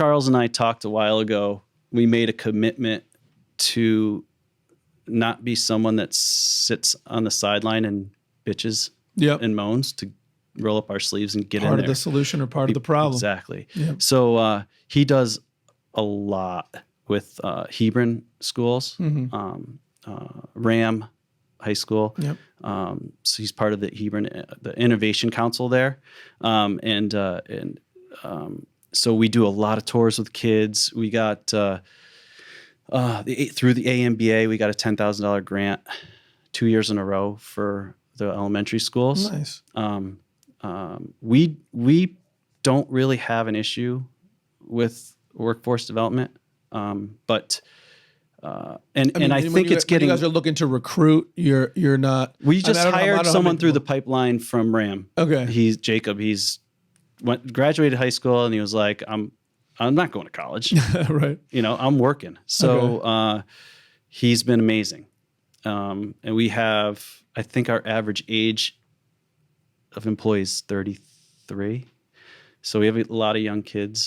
Charles and I talked a while ago, we made a commitment to not be someone that sits on the sideline and bitches and moans, to roll up our sleeves and get in there. Part of the solution or part of the problem. Exactly. Yep. So he does a lot with Hebron schools, Ram High School. Yep. So he's part of the Hebron, the Innovation Council there. So we do a lot of tours with kids. We got through the AMBA, we got a $10,000 grant 2 years in a row for the elementary schools. Nice. We don't really have an issue with workforce development, but I think it's getting. When you guys are looking to recruit, you're not. We just hired someone through the pipeline from Ram. Okay. He's Jacob. He's graduated high school, and he was like, I'm not going to college. Right. I'm working. So he's been amazing. And we have, I think our average age of employees 33. So we have a lot of young kids.